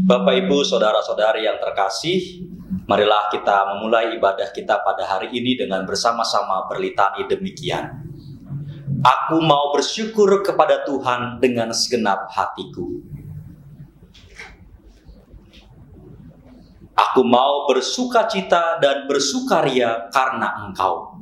Bapak, Ibu, saudara-saudari yang terkasih, marilah kita memulai ibadah kita pada hari ini dengan bersama-sama berlitani demikian. Aku mau bersyukur kepada Tuhan dengan segenap hatiku. Aku mau bersukacita dan bersukaria karena Engkau.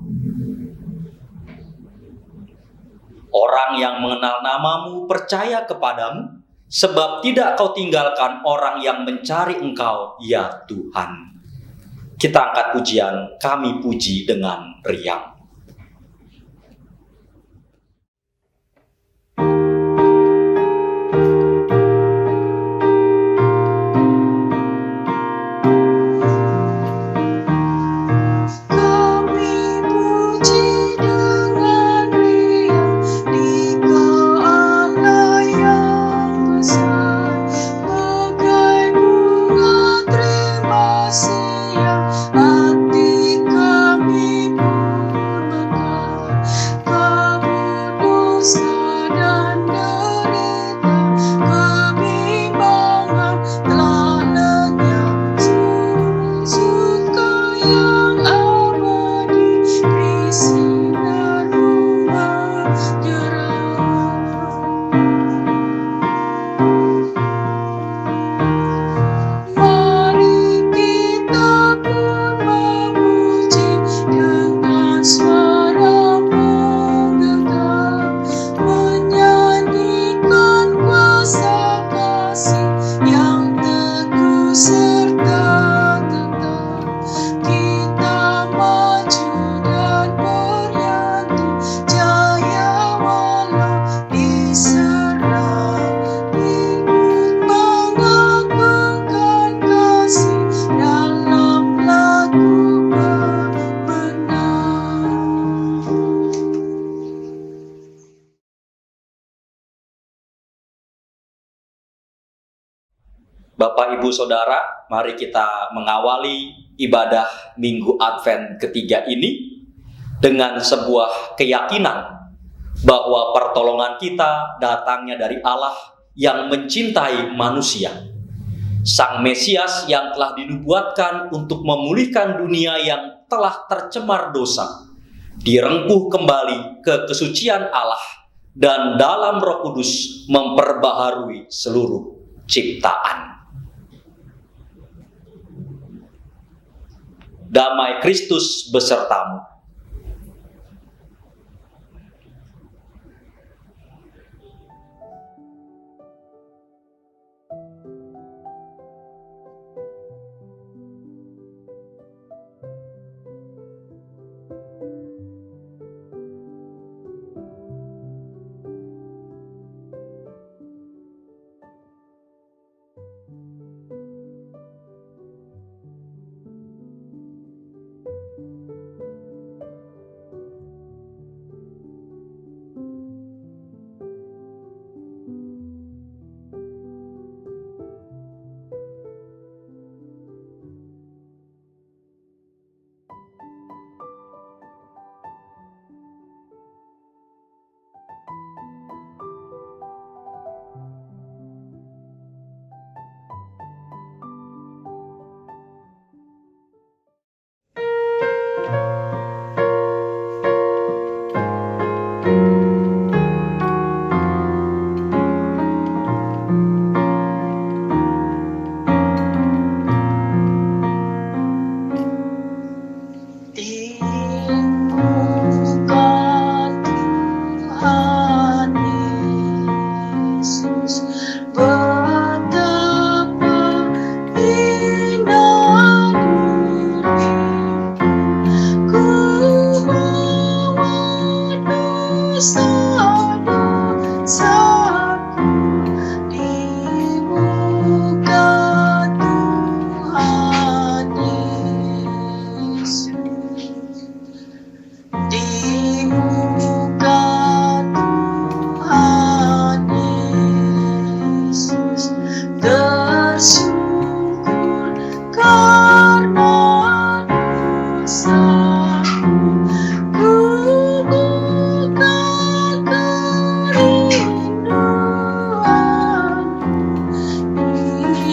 Orang yang mengenal namamu percaya kepadamu, sebab tidak kau tinggalkan orang yang mencari Engkau, ya Tuhan. Kita angkat pujian, kami puji dengan riang. Bapak, Ibu, Saudara, mari kita mengawali ibadah Minggu Advent ketiga ini dengan sebuah keyakinan bahwa pertolongan kita datangnya dari Allah yang mencintai manusia. Sang Mesias yang telah dinubuatkan untuk memulihkan dunia yang telah tercemar dosa, direngkuh kembali ke kesucian Allah dan dalam Roh Kudus memperbaharui seluruh ciptaan. Damai Kristus besertamu.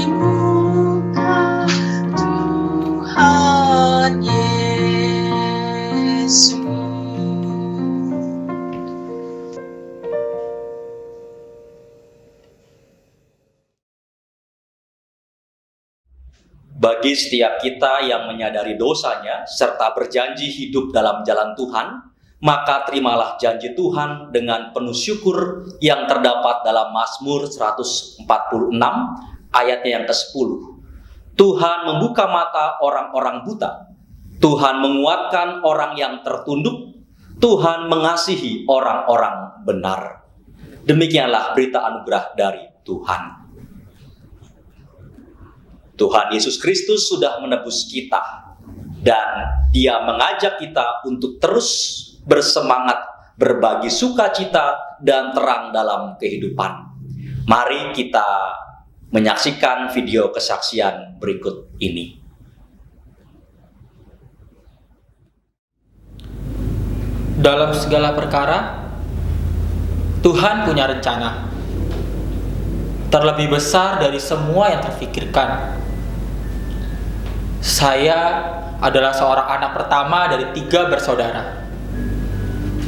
Ibu Bagi setiap kita yang menyadari dosanya serta berjanji hidup dalam jalan Tuhan, maka terimalah janji Tuhan dengan penuh syukur yang terdapat dalam Mazmur 146 ayatnya yang ke-10. Tuhan membuka mata orang-orang buta, Tuhan menguatkan orang yang tertunduk, Tuhan mengasihi orang-orang benar. Demikianlah berita anugerah dari Tuhan. Tuhan Yesus Kristus sudah menebus kita, dan Dia mengajak kita untuk terus bersemangat, berbagi sukacita dan terang dalam kehidupan. Mari kita menyaksikan video kesaksian berikut ini. Dalam segala perkara, Tuhan punya rencana terlebih besar dari semua yang terfikirkan. Saya adalah seorang anak pertama dari 3 bersaudara.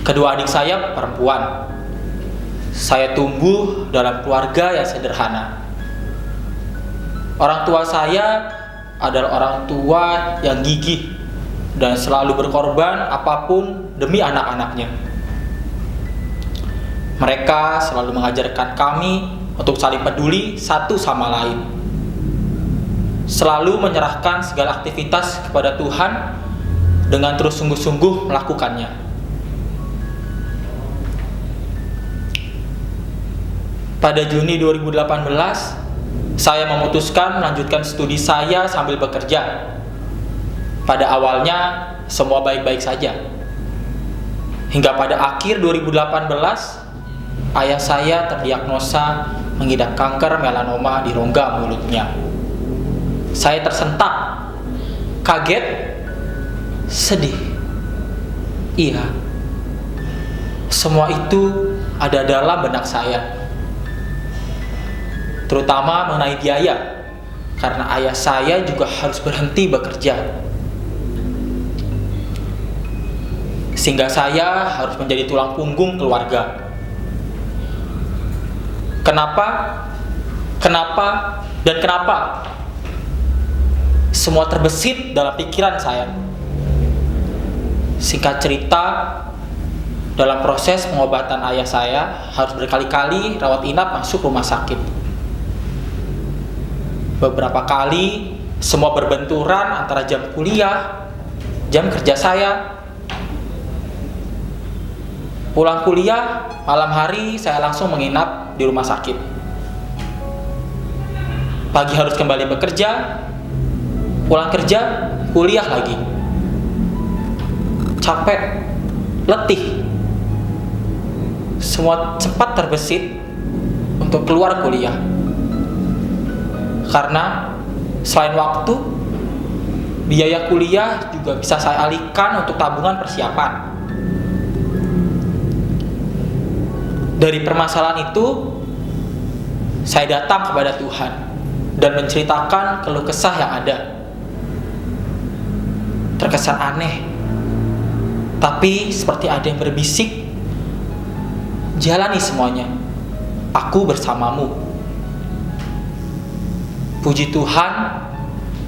Kedua adik saya perempuan. Saya tumbuh dalam keluarga yang sederhana. Orang tua saya adalah orang tua yang gigih dan selalu berkorban apapun demi anak-anaknya. Mereka selalu mengajarkan kami untuk saling peduli satu sama lain, selalu menyerahkan segala aktivitas kepada Tuhan dengan terus sungguh-sungguh melakukannya. Pada Juni 2018, saya memutuskan melanjutkan studi saya sambil bekerja. Pada awalnya, semua baik-baik saja. Hingga pada akhir 2018, ayah saya terdiagnosa mengidap kanker melanoma di rongga mulutnya. Saya tersentak, kaget, sedih. Iya, semua itu ada dalam benak saya. Terutama mengenai biaya, karena ayah saya juga harus berhenti bekerja. Sehingga saya harus menjadi tulang punggung keluarga. Kenapa? Semua terbesit dalam pikiran saya. Singkat cerita, dalam proses pengobatan ayah saya harus berkali-kali rawat inap masuk rumah sakit. Beberapa kali semua berbenturan antara jam kuliah, jam kerja saya. Pulang kuliah, malam hari saya langsung menginap di rumah sakit. Pagi harus kembali bekerja, pulang kerja, kuliah lagi. Capek, letih. Semua cepat terbesit untuk keluar kuliah. Karena selain waktu, biaya kuliah juga bisa saya alihkan untuk tabungan persiapan. Dari permasalahan itu, saya datang kepada Tuhan dan menceritakan keluh kesah yang ada. Terkesan aneh, tapi seperti ada yang berbisik, jalani semuanya, aku bersamamu. Puji Tuhan,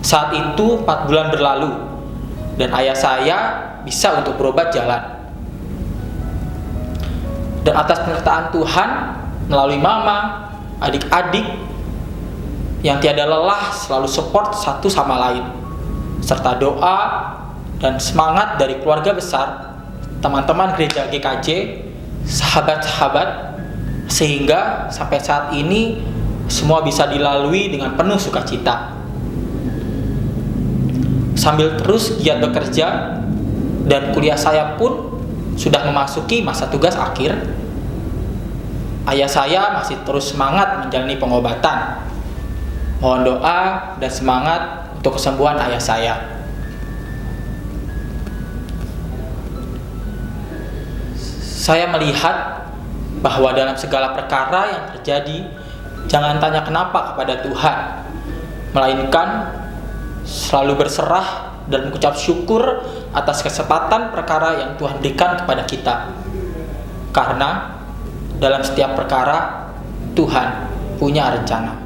saat itu 4 bulan berlalu dan ayah saya bisa untuk berobat jalan. Dan atas penyertaan Tuhan melalui mama, adik-adik yang tiada lelah selalu support satu sama lain, serta doa dan semangat dari keluarga besar, teman-teman gereja GKJ, sahabat-sahabat, sehingga sampai saat ini semua bisa dilalui dengan penuh sukacita. Sambil terus giat bekerja dan kuliah saya pun sudah memasuki masa tugas akhir, ayah saya masih terus semangat menjalani pengobatan. Mohon doa dan semangat untuk kesembuhan ayah saya. Saya melihat bahwa dalam segala perkara yang terjadi, jangan tanya kenapa kepada Tuhan, melainkan selalu berserah dan mengucap syukur atas kesempatan perkara yang Tuhan berikan kepada kita. Karena dalam setiap perkara Tuhan punya rencana.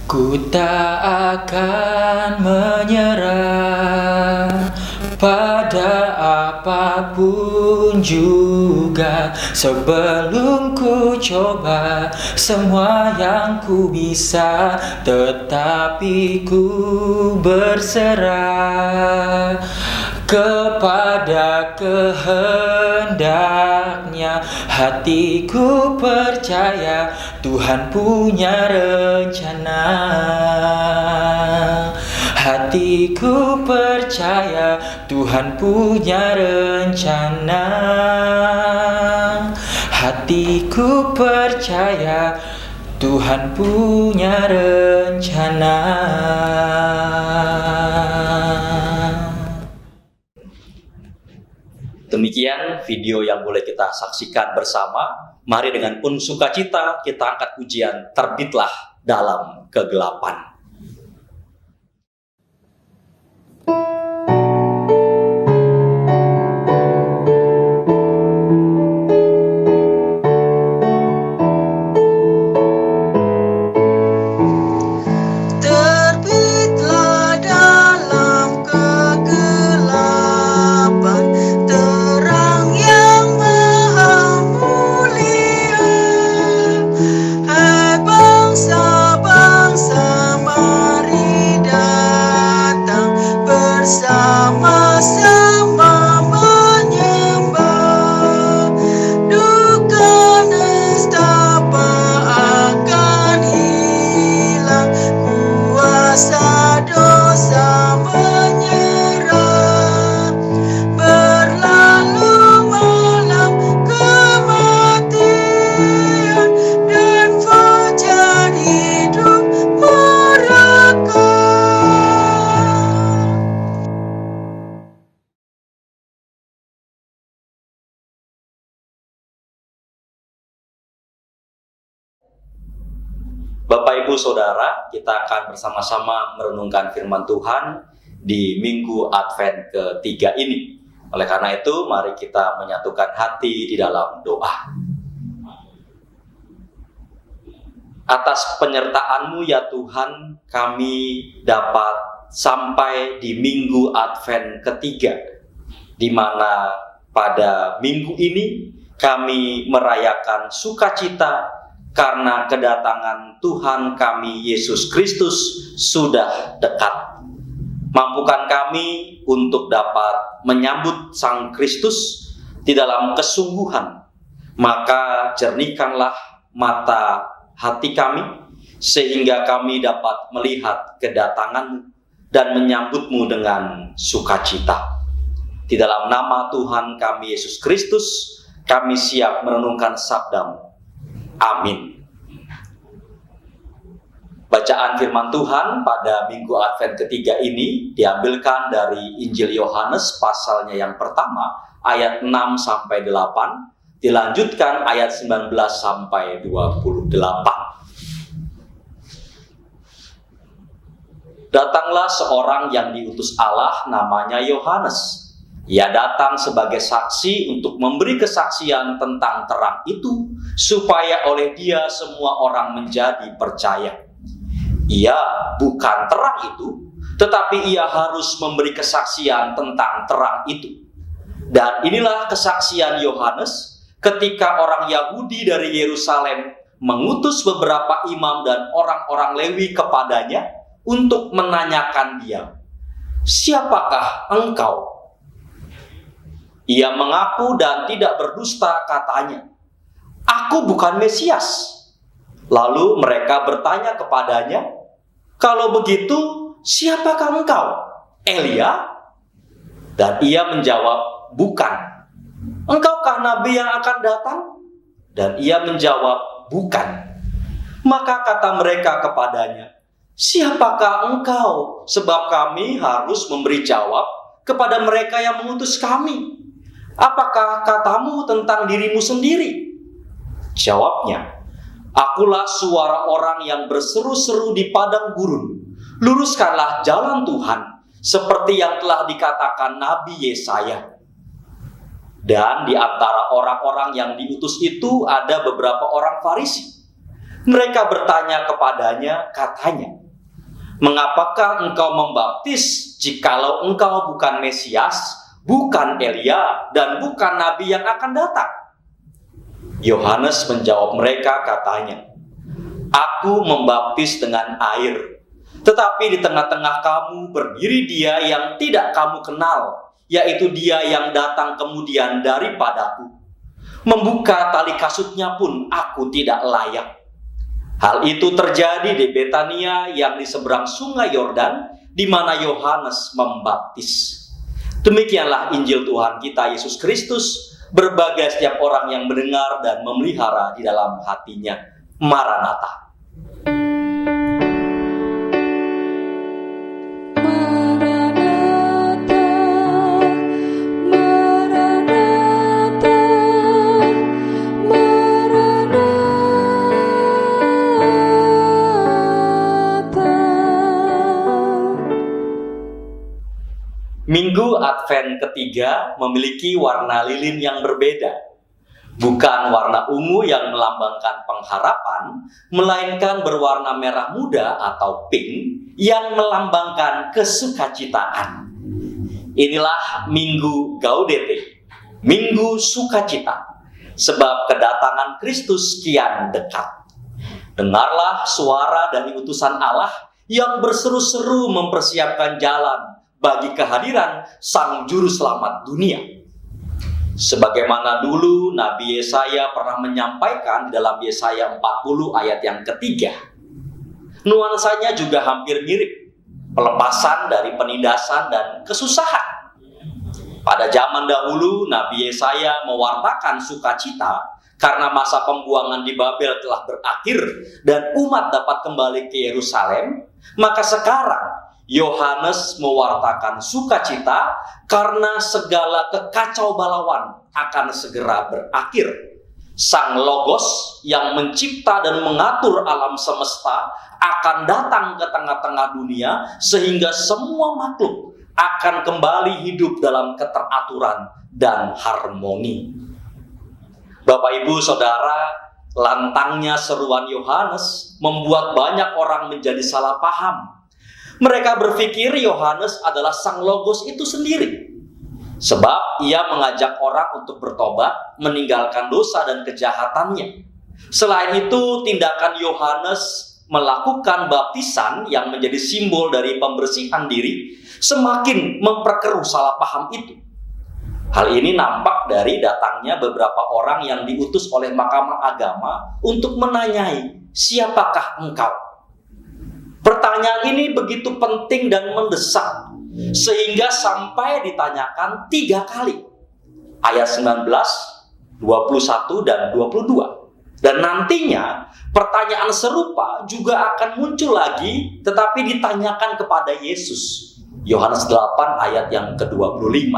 Ku tak akan menyerah pada apapun juga, sebelum ku coba semua yang ku bisa, tetapi ku berserah kepada kehendaknya. Hatiku percaya Tuhan punya rencana. Hatiku percaya Tuhan punya rencana. Hatiku percaya Tuhan punya rencana. Demikian video yang boleh kita saksikan bersama. Mari dengan penuh sukacita kita angkat pujian Terbitlah Dalam Kegelapan. Bapak Ibu Saudara, kita akan bersama-sama merenungkan firman Tuhan di Minggu Advent ketiga ini. Oleh karena itu, mari kita menyatukan hati di dalam doa. Atas penyertaan-Mu ya Tuhan, kami dapat sampai di Minggu Advent ketiga, di mana pada minggu ini kami merayakan sukacita karena kedatangan Tuhan kami Yesus Kristus sudah dekat. Mampukan kami untuk dapat menyambut Sang Kristus di dalam kesungguhan. Maka jernihkanlah mata hati kami, sehingga kami dapat melihat kedatangan-Mu dan menyambut-Mu dengan sukacita. Di dalam nama Tuhan kami Yesus Kristus, kami siap merenungkan sabda-Mu. Amin. Bacaan firman Tuhan pada Minggu Advent ketiga ini diambilkan dari Injil Yohanes pasalnya yang pertama, ayat 6-8, dilanjutkan ayat 19-28. Datanglah seorang yang diutus Allah, namanya Yohanes. Ia datang sebagai saksi untuk memberi kesaksian tentang terang itu, supaya oleh dia semua orang menjadi percaya. Ia bukan terang itu, tetapi ia harus memberi kesaksian tentang terang itu. Dan inilah kesaksian Yohanes ketika orang Yahudi dari Yerusalem mengutus beberapa imam dan orang-orang Lewi kepadanya untuk menanyakan dia, "Siapakah engkau?" Ia mengaku dan tidak berdusta, katanya, "Aku bukan Mesias." Lalu mereka bertanya kepadanya, "Kalau begitu, siapakah engkau? Elia?" Dan ia menjawab, "Bukan." "Engkaukah nabi yang akan datang?" Dan ia menjawab, "Bukan." Maka kata mereka kepadanya, "Siapakah engkau? Sebab kami harus memberi jawab kepada mereka yang mengutus kami. Apakah katamu tentang dirimu sendiri?" Jawabnya, "Akulah suara orang yang berseru-seru di padang gurun. Luruskanlah jalan Tuhan, seperti yang telah dikatakan Nabi Yesaya." Dan di antara orang-orang yang diutus itu ada beberapa orang Farisi. Mereka bertanya kepadanya, katanya, "Mengapakah engkau membaptis jikalau engkau bukan Mesias, bukan Elia, dan bukan Nabi yang akan datang?" Yohanes menjawab mereka, katanya, "Aku membaptis dengan air, tetapi di tengah-tengah kamu berdiri Dia yang tidak kamu kenal, yaitu Dia yang datang kemudian daripadaku. Membuka tali kasutnya pun aku tidak layak." Hal itu terjadi di Betania yang di seberang sungai Yordan, di mana Yohanes membaptis. Demikianlah Injil Tuhan kita Yesus Kristus. Berbahagia setiap orang yang mendengar dan memelihara di dalam hatinya. Maranatha. Minggu Advent ketiga memiliki warna lilin yang berbeda. Bukan warna ungu yang melambangkan pengharapan, melainkan berwarna merah muda atau pink yang melambangkan kesukacitaan. Inilah Minggu Gaudete, Minggu Sukacita, sebab kedatangan Kristus kian dekat. Dengarlah suara dari utusan Allah yang berseru-seru mempersiapkan jalan bagi kehadiran Sang Juru Selamat dunia. Sebagaimana dulu Nabi Yesaya pernah menyampaikan di dalam Yesaya 40 ayat yang ketiga. Nuansanya juga hampir mirip, pelepasan dari penindasan dan kesusahan. Pada zaman dahulu Nabi Yesaya mewartakan sukacita karena masa pembuangan di Babel telah berakhir dan umat dapat kembali ke Yerusalem. Maka sekarang Yohanes mewartakan sukacita karena segala kekacau balauan akan segera berakhir. Sang Logos yang mencipta dan mengatur alam semesta akan datang ke tengah-tengah dunia sehingga semua makhluk akan kembali hidup dalam keteraturan dan harmoni. Bapak, Ibu, Saudara, lantangnya seruan Yohanes membuat banyak orang menjadi salah paham. Mereka berpikir Yohanes adalah Sang Logos itu sendiri. Sebab ia mengajak orang untuk bertobat, meninggalkan dosa dan kejahatannya. Selain itu, tindakan Yohanes melakukan baptisan yang menjadi simbol dari pembersihan diri semakin memperkeruh salah paham itu. Hal ini nampak dari datangnya beberapa orang yang diutus oleh Mahkamah Agama untuk menanyai, "Siapakah engkau?" Pertanyaan ini begitu penting dan mendesak, sehingga sampai ditanyakan 3 kali. Ayat 19, 21, dan 22. Dan nantinya pertanyaan serupa juga akan muncul lagi, tetapi ditanyakan kepada Yesus. Yohanes 8 ayat yang ke-25.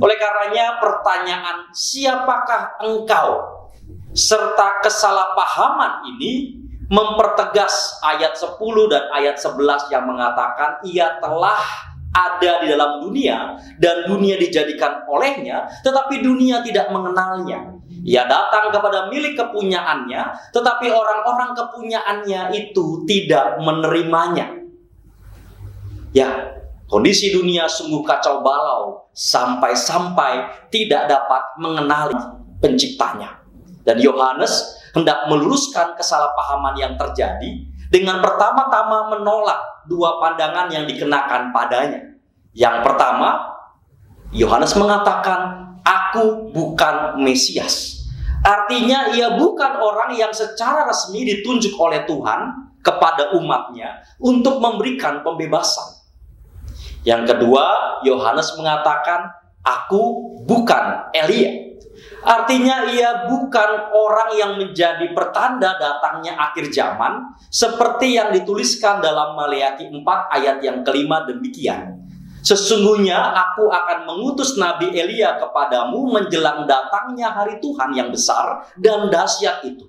Oleh karenanya pertanyaan "Siapakah engkau?" serta kesalahpahaman ini mempertegas ayat 10 dan ayat 11 yang mengatakan ia telah ada di dalam dunia dan dunia dijadikan olehnya, tetapi dunia tidak mengenalnya. Ia datang kepada milik kepunyaannya, tetapi orang-orang kepunyaannya itu tidak menerimanya. Ya, kondisi dunia sungguh kacau balau sampai-sampai tidak dapat mengenali penciptanya. Dan Yohanes hendak meluruskan kesalahpahaman yang terjadi dengan pertama-tama menolak 2 pandangan yang dikenakan padanya. Yang pertama, Yohanes mengatakan, "Aku bukan Mesias." Artinya ia bukan orang yang secara resmi ditunjuk oleh Tuhan kepada umatnya untuk memberikan pembebasan. Yang kedua, Yohanes mengatakan, "Aku bukan Elia." Artinya ia bukan orang yang menjadi pertanda datangnya akhir zaman, seperti yang dituliskan dalam Maleakhi 4 ayat yang kelima demikian. "Sesungguhnya aku akan mengutus Nabi Elia kepadamu menjelang datangnya hari Tuhan yang besar dan dahsyat itu."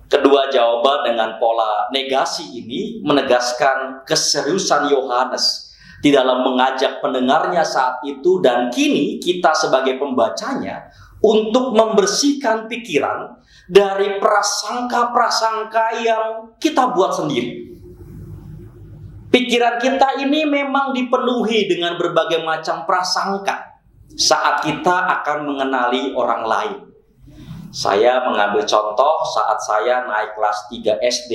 Kedua jawaban dengan pola negasi ini menegaskan keseriusan Yohanes di dalam mengajak pendengarnya saat itu dan kini kita sebagai pembacanya untuk membersihkan pikiran dari prasangka-prasangka yang kita buat sendiri. Pikiran kita ini memang dipenuhi dengan berbagai macam prasangka saat kita akan mengenali orang lain. Saya mengambil contoh saat saya naik kelas 3 SD.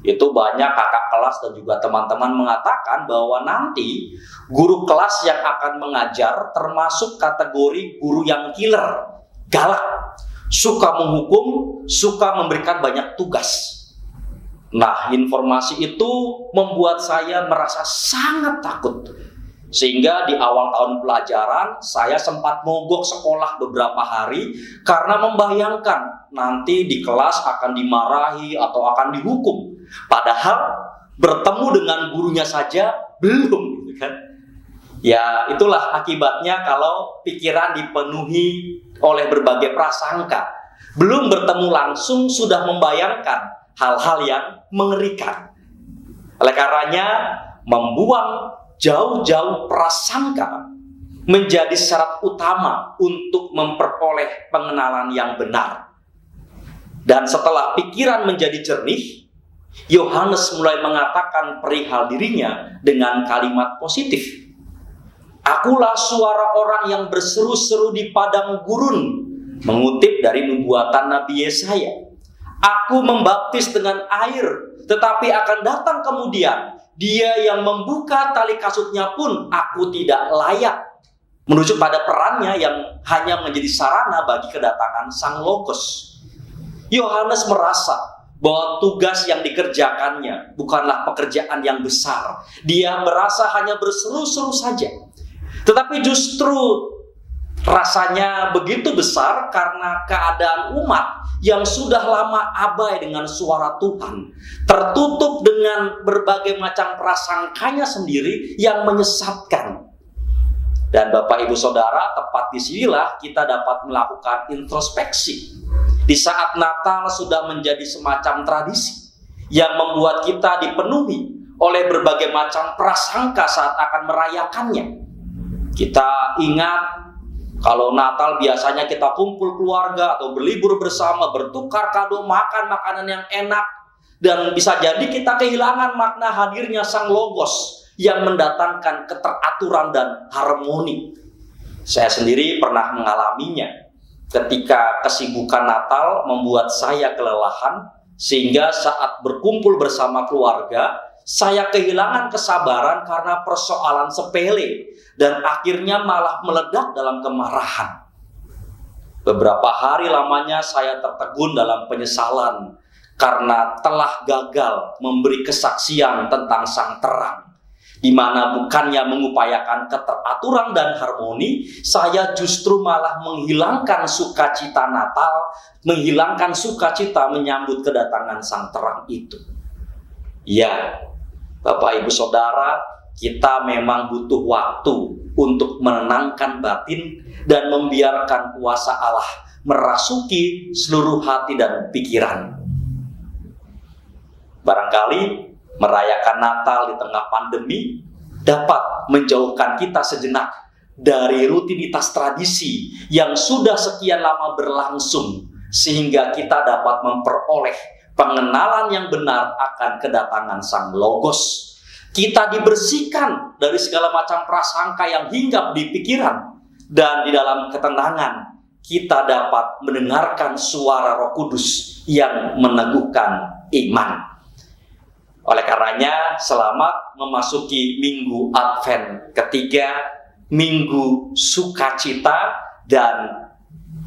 Itu banyak kakak kelas dan juga teman-teman mengatakan bahwa nanti guru kelas yang akan mengajar termasuk kategori guru yang killer, galak, suka menghukum, suka memberikan banyak tugas. Nah, informasi itu membuat saya merasa sangat takut. Sehingga di awal tahun pelajaran, saya sempat mogok sekolah beberapa hari karena membayangkan nanti di kelas akan dimarahi atau akan dihukum. Padahal bertemu dengan gurunya saja belum, gitu kan? Ya, itulah akibatnya kalau pikiran dipenuhi oleh berbagai prasangka. Belum bertemu langsung sudah membayangkan hal-hal yang mengerikan. Oleh karenanya, membuang jauh-jauh prasangka menjadi syarat utama untuk memperoleh pengenalan yang benar. Dan setelah pikiran menjadi jernih, Yohanes mulai mengatakan perihal dirinya dengan kalimat positif. Akulah suara orang yang berseru-seru di padang gurun, mengutip dari nubuatan Nabi Yesaya. Aku membaptis dengan air, tetapi akan datang kemudian Dia yang membuka tali kasutnya pun aku tidak layak. Merujuk pada perannya yang hanya menjadi sarana bagi kedatangan Sang Logos. Yohanes merasa bahwa tugas yang dikerjakannya bukanlah pekerjaan yang besar. Dia merasa hanya berseru-seru saja. Tetapi justru rasanya begitu besar karena keadaan umat yang sudah lama abai dengan suara Tuhan, tertutup dengan berbagai macam prasangkanya sendiri yang menyesatkan. Dan Bapak Ibu Saudara, tepat disinilah kita dapat melakukan introspeksi. Di saat Natal sudah menjadi semacam tradisi yang membuat kita dipenuhi oleh berbagai macam prasangka saat akan merayakannya. Kita ingat kalau Natal biasanya kita kumpul keluarga atau berlibur bersama, bertukar kado, makan makanan yang enak. Dan bisa jadi kita kehilangan makna hadirnya Sang Logos yang mendatangkan keteraturan dan harmoni. Saya sendiri pernah mengalaminya ketika kesibukan Natal membuat saya kelelahan, sehingga saat berkumpul bersama keluarga, saya kehilangan kesabaran karena persoalan sepele dan akhirnya malah meledak dalam kemarahan. Beberapa hari lamanya saya tertegun dalam penyesalan karena telah gagal memberi kesaksian tentang Sang Terang, di mana bukannya mengupayakan keteraturan dan harmoni, saya justru malah menghilangkan sukacita Natal, menghilangkan sukacita menyambut kedatangan Sang Terang itu. Ya, Bapak Ibu Saudara, kita memang butuh waktu untuk menenangkan batin dan membiarkan kuasa Allah merasuki seluruh hati dan pikiran. Barangkali merayakan Natal di tengah pandemi dapat menjauhkan kita sejenak dari rutinitas tradisi yang sudah sekian lama berlangsung, sehingga kita dapat memperoleh pengenalan yang benar akan kedatangan Sang Logos. Kita dibersihkan dari segala macam prasangka yang hinggap di pikiran, dan di dalam ketenangan kita dapat mendengarkan suara Roh Kudus yang meneguhkan iman. Oleh karenanya, selamat memasuki Minggu Advent ketiga, Minggu Sukacita, dan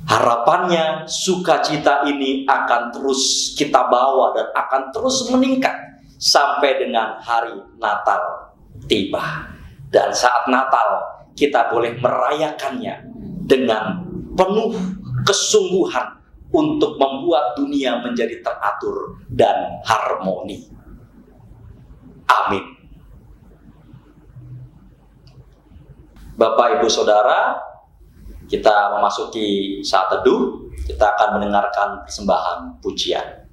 harapannya sukacita ini akan terus kita bawa dan akan terus meningkat sampai dengan hari Natal tiba. Dan saat Natal kita boleh merayakannya dengan penuh kesungguhan untuk membuat dunia menjadi teratur dan harmoni. Amin. Bapak Ibu Saudara, kita memasuki saat teduh. Kita akan mendengarkan persembahan pujian.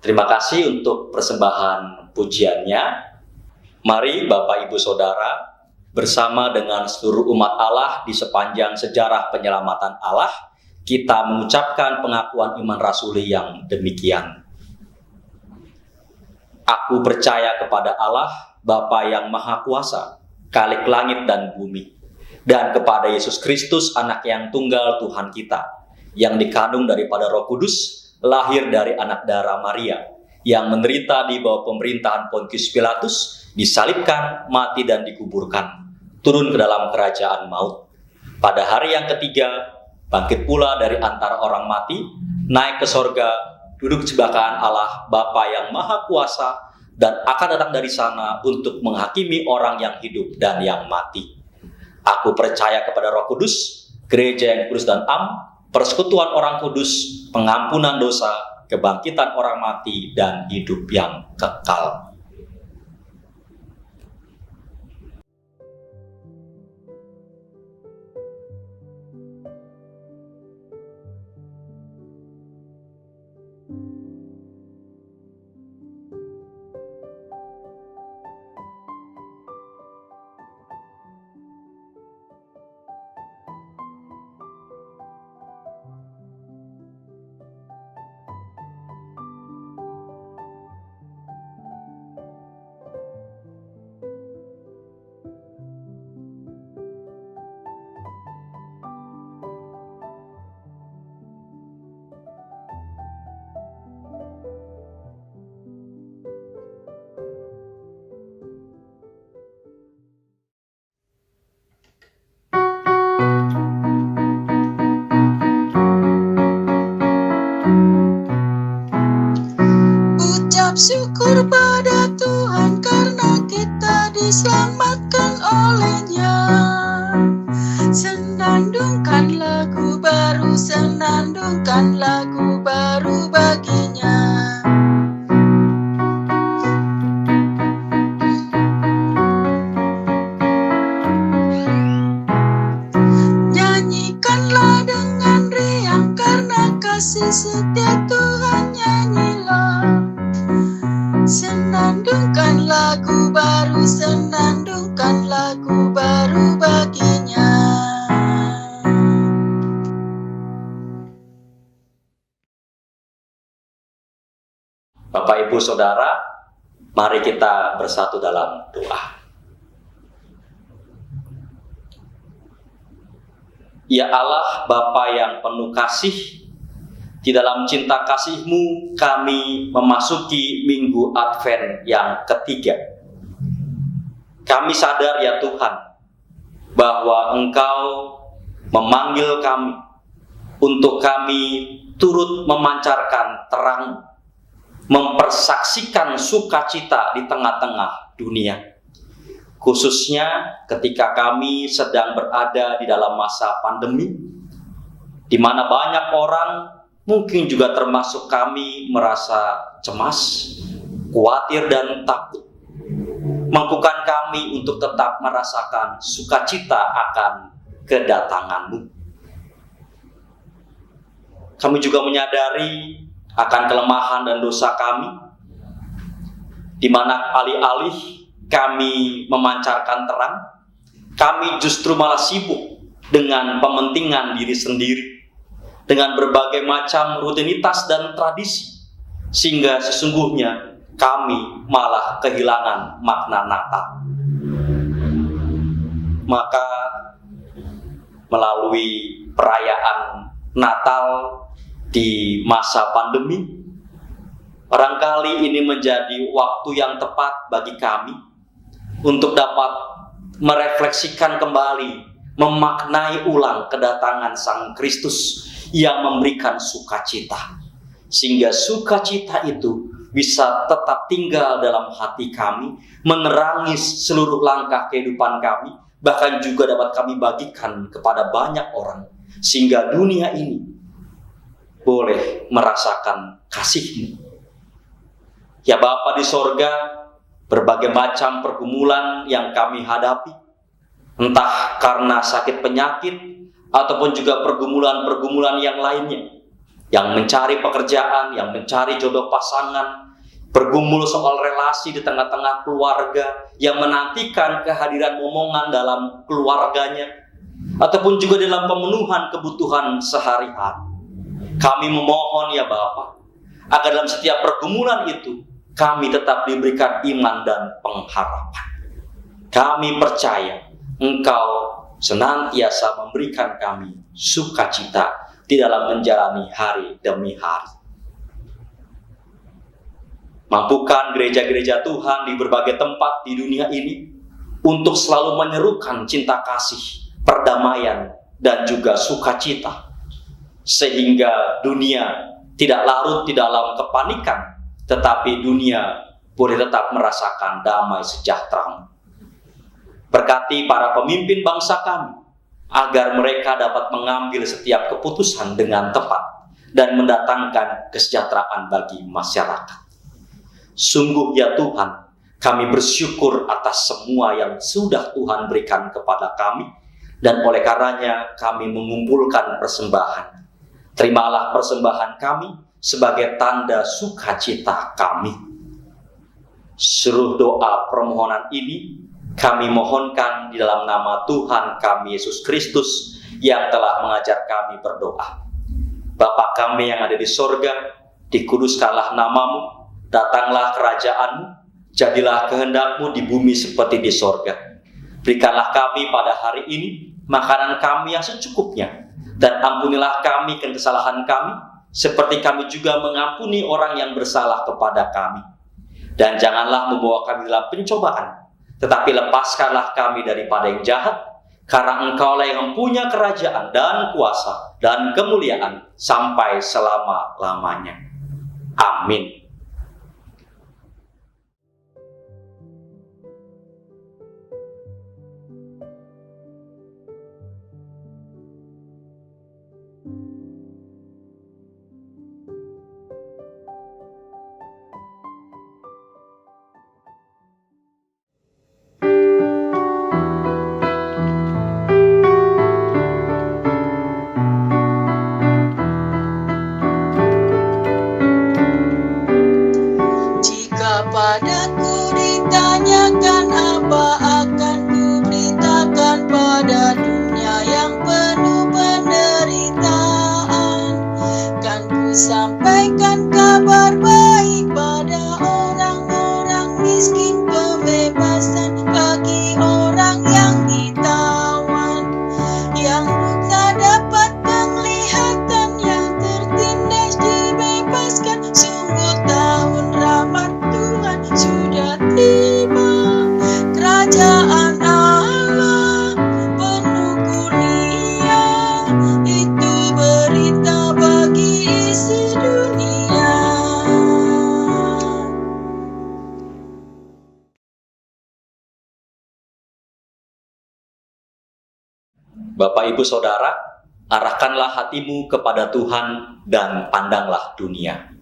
Terima kasih untuk persembahan pujiannya. Mari Bapak Ibu Saudara, bersama dengan seluruh umat Allah di sepanjang sejarah penyelamatan Allah, kita mengucapkan pengakuan iman rasuli yang demikian. Aku percaya kepada Allah, Bapa yang Maha Kuasa, Khalik langit dan bumi, dan kepada Yesus Kristus, Anak yang tunggal Tuhan kita, yang dikandung daripada Roh Kudus, lahir dari anak darah Maria, yang menderita di bawah pemerintahan Pontius Pilatus, disalibkan, mati dan dikuburkan, turun ke dalam kerajaan maut. Pada hari yang ketiga, bangkit pula dari antara orang mati, naik ke sorga, duduk di sebelah kanan Allah Bapa yang Maha Kuasa, dan akan datang dari sana untuk menghakimi orang yang hidup dan yang mati. Aku percaya kepada Roh Kudus, gereja yang kudus dan am, persekutuan orang kudus, pengampunan dosa, kebangkitan orang mati, dan hidup yang kekal. Syukur pada Tuhan karena kita diselamatkan oleh-Nya. Senandungkan lagu baru, senandungkan lagu baru bagi-Nya. Nyanyikanlah dengan riang karena kasih setia Tuhan, nyanyilah. Senandungkan lagu baru, senandungkan lagu baru bagi-Nya. Bapak Ibu Saudara, mari kita bersatu dalam doa. Ya Allah, Bapa yang penuh kasih, di dalam cinta kasih-Mu kami memasuki minggu Advent yang ketiga. Kami sadar ya Tuhan, bahwa Engkau memanggil kami untuk kami turut memancarkan terang, mempersaksikan sukacita di tengah-tengah dunia. Khususnya ketika kami sedang berada di dalam masa pandemi, di mana banyak orang, mungkin juga termasuk kami, merasa cemas, khawatir dan takut. Mampukan kami untuk tetap merasakan sukacita akan kedatangan-Mu. Kami juga menyadari akan kelemahan dan dosa kami, di mana alih-alih kami memancarkan terang, kami justru malah sibuk dengan pementingan diri sendiri, dengan berbagai macam rutinitas dan tradisi, sehingga sesungguhnya kami malah kehilangan makna Natal. Maka melalui perayaan Natal di masa pandemi, barangkali ini menjadi waktu yang tepat bagi kami untuk dapat merefleksikan kembali, memaknai ulang kedatangan Sang Kristus yang memberikan sukacita, sehingga sukacita itu bisa tetap tinggal dalam hati kami, menerangi seluruh langkah kehidupan kami, bahkan juga dapat kami bagikan kepada banyak orang, sehingga dunia ini boleh merasakan kasih-Mu. Ya Bapa di sorga, berbagai macam pergumulan yang kami hadapi, entah karena sakit penyakit, ataupun juga pergumulan-pergumulan yang lainnya, yang mencari pekerjaan, yang mencari jodoh pasangan, bergumul soal relasi di tengah-tengah keluarga, yang menantikan kehadiran momongan dalam keluarganya, ataupun juga dalam pemenuhan kebutuhan sehari-hari. Kami memohon ya Bapa, agar dalam setiap pergumulan itu, kami tetap diberikan iman dan pengharapan. Kami percaya Engkau senantiasa memberikan kami sukacita di dalam menjalani hari demi hari. Mampukan gereja-gereja Tuhan di berbagai tempat di dunia ini untuk selalu menyerukan cinta kasih, perdamaian, dan juga sukacita, sehingga dunia tidak larut di dalam kepanikan, tetapi dunia boleh tetap merasakan damai sejahtera. Berkati para pemimpin bangsa kami, agar mereka dapat mengambil setiap keputusan dengan tepat dan mendatangkan kesejahteraan bagi masyarakat. Sungguh ya Tuhan, kami bersyukur atas semua yang sudah Tuhan berikan kepada kami, dan oleh karenanya kami mengumpulkan persembahan. Terimalah persembahan kami sebagai tanda sukacita kami. Seluruh doa permohonan ini kami mohonkan di dalam nama Tuhan kami Yesus Kristus yang telah mengajar kami berdoa. Bapa kami yang ada di sorga, dikuduskanlah namamu, datanglah kerajaanmu, jadilah kehendak-Mu di bumi seperti di sorga. Berikanlah kami pada hari ini makanan kami yang secukupnya, dan ampunilah kami kesalahan kami, seperti kami juga mengampuni orang yang bersalah kepada kami. Dan janganlah membawa kami dalam pencobaan, tetapi lepaskanlah kami daripada yang jahat, karena Engkaulah yang mempunyai kerajaan dan kuasa dan kemuliaan sampai selama-lamanya. Amin. Padaku ditanyakan apa akan kuberitakan pada dunia yang penuh penderitaan. Kan ku sampaikan kabar baik pada orang-orang miskin, pembebasan bagi orang yang ditawan, yang buta dapat penglihatan, yang tertindas dibebaskan. Sungguh tahun rahmat Tuhan sudah tiba, kerajaan Allah penuh kurnia, itu berita bagi isi dunia. Bapak Ibu Saudara, arahkanlah hatimu kepada Tuhan dan pandanglah dunia.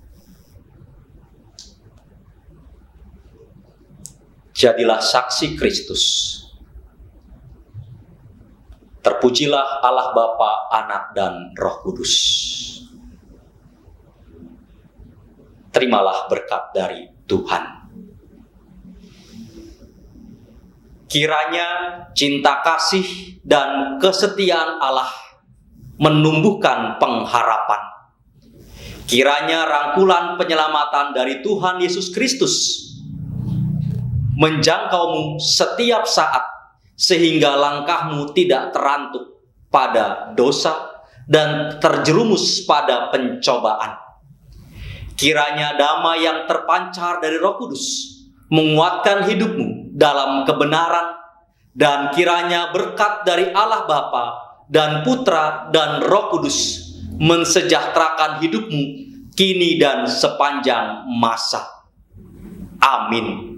Jadilah saksi Kristus. Terpujilah Allah Bapa, Anak, dan Roh Kudus. Terimalah berkat dari Tuhan. Kiranya cinta kasih dan kesetiaan Allah menumbuhkan pengharapan. Kiranya rangkulan penyelamatan dari Tuhan Yesus Kristus menjangkaumu setiap saat, sehingga langkahmu tidak terantuk pada dosa dan terjerumus pada pencobaan. Kiranya damai yang terpancar dari Roh Kudus menguatkan hidupmu dalam kebenaran, dan kiranya berkat dari Allah Bapa dan Putra dan Roh Kudus mensejahterakan hidupmu kini dan sepanjang masa. Amin.